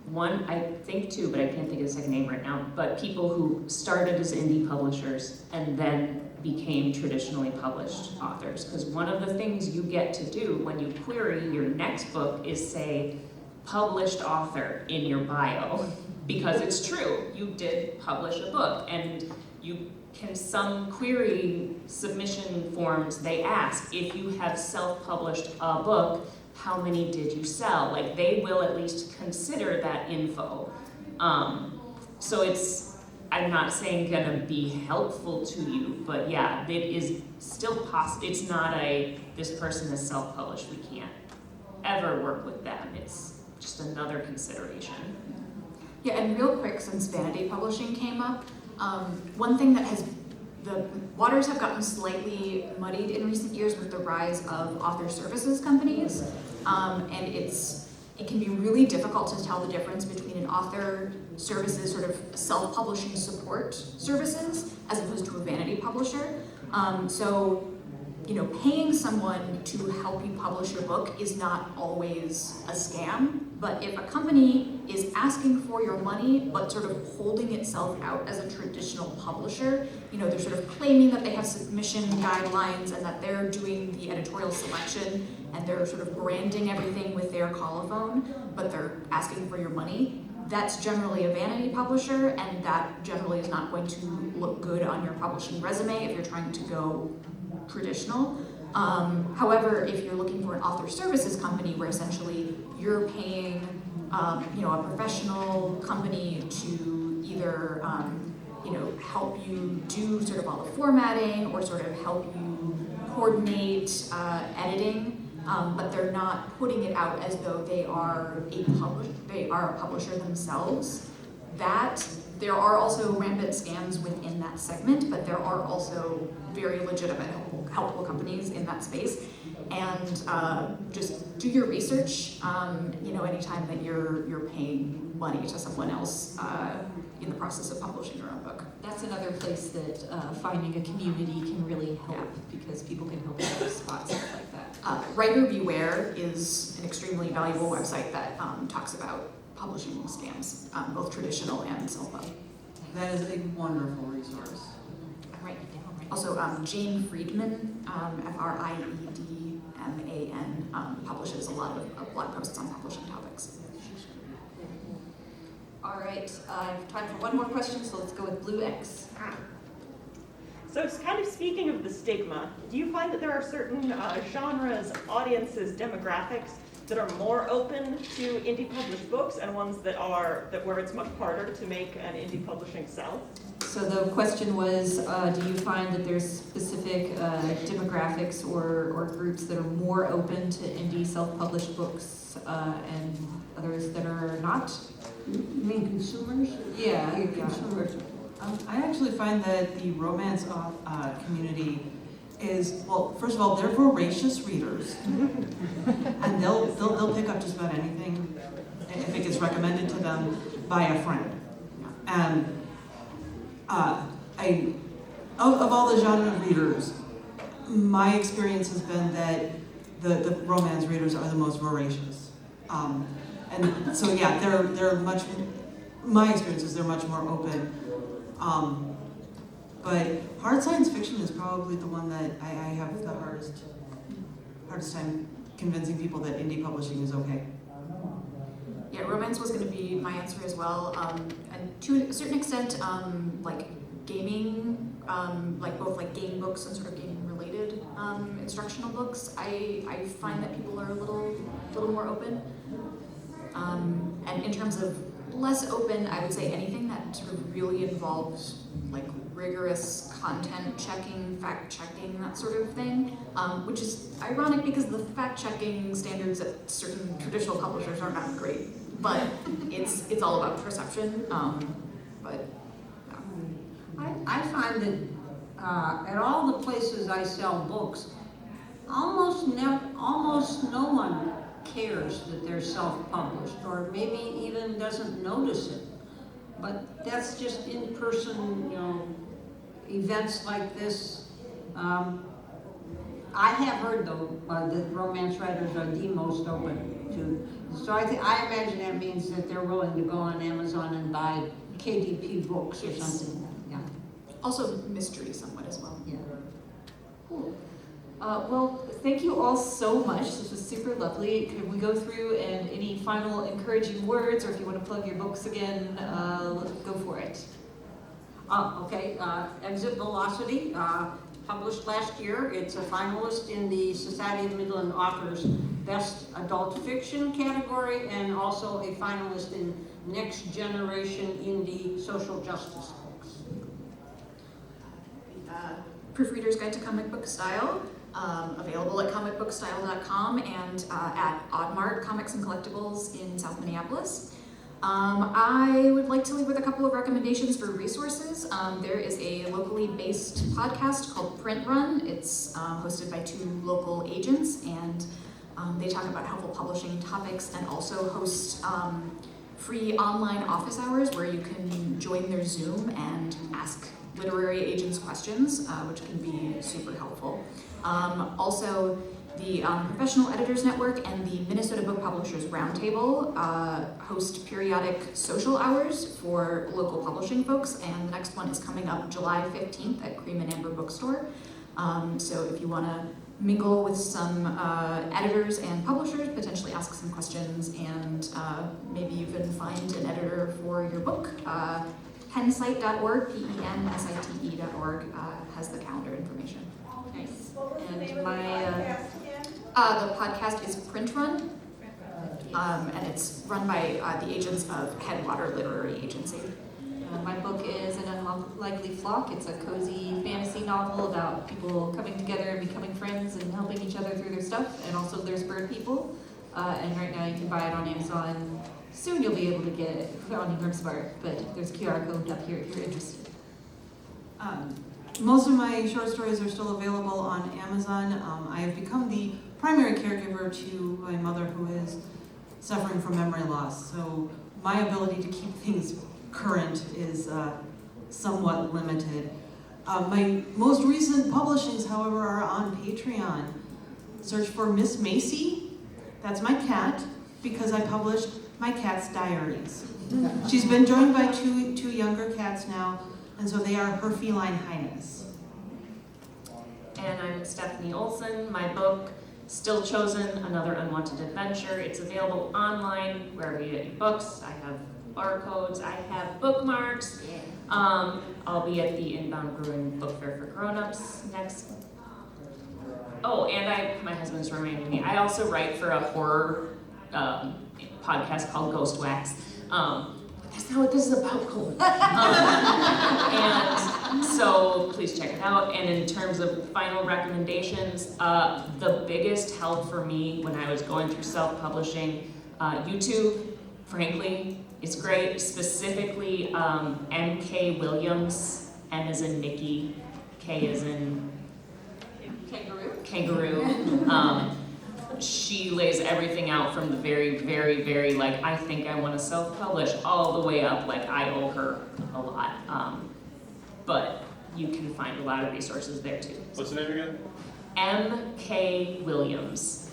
E: one, I think two, but I can't think of the second name right now, but people who started as indie publishers and then became traditionally published authors. Because one of the things you get to do when you query your next book is say, published author in your bio. Because it's true, you did publish a book, and you can, some query submission forms, they ask, if you have self-published a book, how many did you sell? Like, they will at least consider that info. So I'm not saying gonna be helpful to you, but yeah, it is still possible. It's not this person is self-published, we can't ever work with them. It's just another consideration.
C: Yeah, and real quick, since vanity publishing came up, one thing that the waters have gotten slightly muddied in recent years with the rise of author services companies, and it can be really difficult to tell the difference between an author services sort of self-publishing support services as opposed to a vanity publisher. So, paying someone to help you publish your book is not always a scam, but if a company is asking for your money but sort of holding itself out as a traditional publisher, they're sort of claiming that they have submission guidelines and that they're doing the editorial selection and they're sort of branding everything with their colophone, but they're asking for your money, that's generally a vanity publisher, and that generally is not going to look good on your publishing resume if you're trying to go traditional. However, if you're looking for an author services company where essentially you're paying a professional company to either help you do sort of all the formatting or sort of help you coordinate editing, but they're not putting it out as though they are a publisher themselves. That there are also rampant scams within that segment, but there are also very legitimate, helpful companies in that space. And just do your research. Anytime that you're paying money to someone else in the process of publishing your own book.
A: That's another place that finding a community can really help, because people can help you out spots like that.
C: Writer Beware is an extremely valuable website that talks about publishing scams, both traditional and self-pub.
D: That is a wonderful resource.
C: Right. Also, Jane Friedman, Friedman, publishes a lot of blog posts on publishing topics.
A: All right, I have time for one more question, so let's go with Blue X.
I: So it's kind of speaking of the stigma, do you find that there are certain genres, audiences, demographics that are more open to indie published books and ones where it's much harder to make an indie publishing sell?
A: So the question was, do you find that there's specific demographics or groups that are more open to indie self-published books and others that are not?
B: You mean consumers?
A: Yeah.
B: Consumers.
D: I actually find that the romance community is, well, first of all, they're voracious readers, and they'll pick up just about anything if it gets recommended to them by a friend. And of all the genre readers, my experience has been that the romance readers are the most voracious. And so yeah, they're much. My experience is they're much more open. But hard science fiction is probably the one that I have the hardest time convincing people that indie publishing is okay.
C: Yeah, romance was going to be my answer as well. And to a certain extent, like gaming, both game books and sort of gaming related instructional books, I find that people are a little more open. And in terms of less open, I would say anything that sort of really involves rigorous content checking, fact checking, that sort of thing, which is ironic because the fact checking standards at certain traditional publishers are not great, but it's all about perception. But
B: I find that at all the places I sell books, almost no one cares that they're self-published, or maybe even doesn't notice it. But that's just in-person, events like this. I have heard though that romance writers are the most open to. So I imagine that means that they're willing to go on Amazon and buy KDP books or something. Yeah.
C: Also mystery somewhat as well.
B: Yeah.
A: Cool. Well, thank you all so much. This was super lovely. Can we go through and any final encouraging words, or if you want to plug your books again, go for it.
B: Okay, Exit Velocity, published last year. It's a finalist in the Society of Midland Authors Best Adult Fiction category, and also a finalist in Next Generation Indie Social Justice books.
C: Proofreader's Guide to Comic Book Style, available at comicbookstyle.com and at Oddmart Comics and Collectibles in South Minneapolis. I would like to leave with a couple of recommendations for resources. There is a locally based podcast called Print Run. It's hosted by 2 local agents, and they talk about helpful publishing topics and also host free online office hours where you can join their Zoom and ask literary agents questions, which can be super helpful. Also, the Professional Editors Network and the Minnesota Book Publishers Roundtable host periodic social hours for local publishing folks, and the next one is coming up July 15th at Cream and Amber Bookstore. So if you want to mingle with some editors and publishers, potentially ask some questions, and maybe even find an editor for your book, pensite.org, pensite.org has the calendar information.
A: Nice.
F: And
C: The podcast is Print Run, and it's run by the agents of Headwater Literary Agency.
A: My book is An Unlikely Flock. It's a cozy fantasy novel about people coming together and becoming friends and helping each other through their stuff. And also there's bird people. And right now you can buy it on Amazon. Soon you'll be able to get it on Ingram Smart, but there's a QR code up here if you're interested.
D: Most of my short stories are still available on Amazon. I have become the primary caregiver to my mother, who is suffering from memory loss. So my ability to keep things current is somewhat limited. My most recent publishings, however, are on Patreon. Search for Miss Macy. That's my cat, because I published my cat's diaries. She's been joined by two younger cats now, and so they are Her Feline Highness.
E: And I'm Stephanie Olson. My book, Still Chosen, Another Unwanted Adventure. It's available online wherever you get your books. I have barcodes, I have bookmarks. I'll be at the Inbound Brewing Book Fair for Grown-Ups next. Oh, and my husband's reminding me, I also write for a horror podcast called Ghost Wax. That's not what this is about, Cole. And so please check it out. And in terms of final recommendations, the biggest help for me when I was going through self-publishing, YouTube, frankly, is great. Specifically, M.K. Williams, M as in Mickey, K as in kangaroo. She lays everything out from the very, very, very, like, I think I want to self-publish, all the way up, like, I owe her a lot. But you can find a lot of resources there, too.
J: What's the name again?
A: M.K. Williams.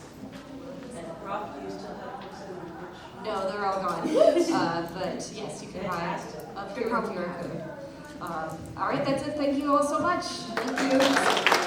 H: And Prof, do you still have books in March?
A: No, they're all gone. But yes, you can buy up here with QR code. All right, that's it. Thank you all so much. Thank you.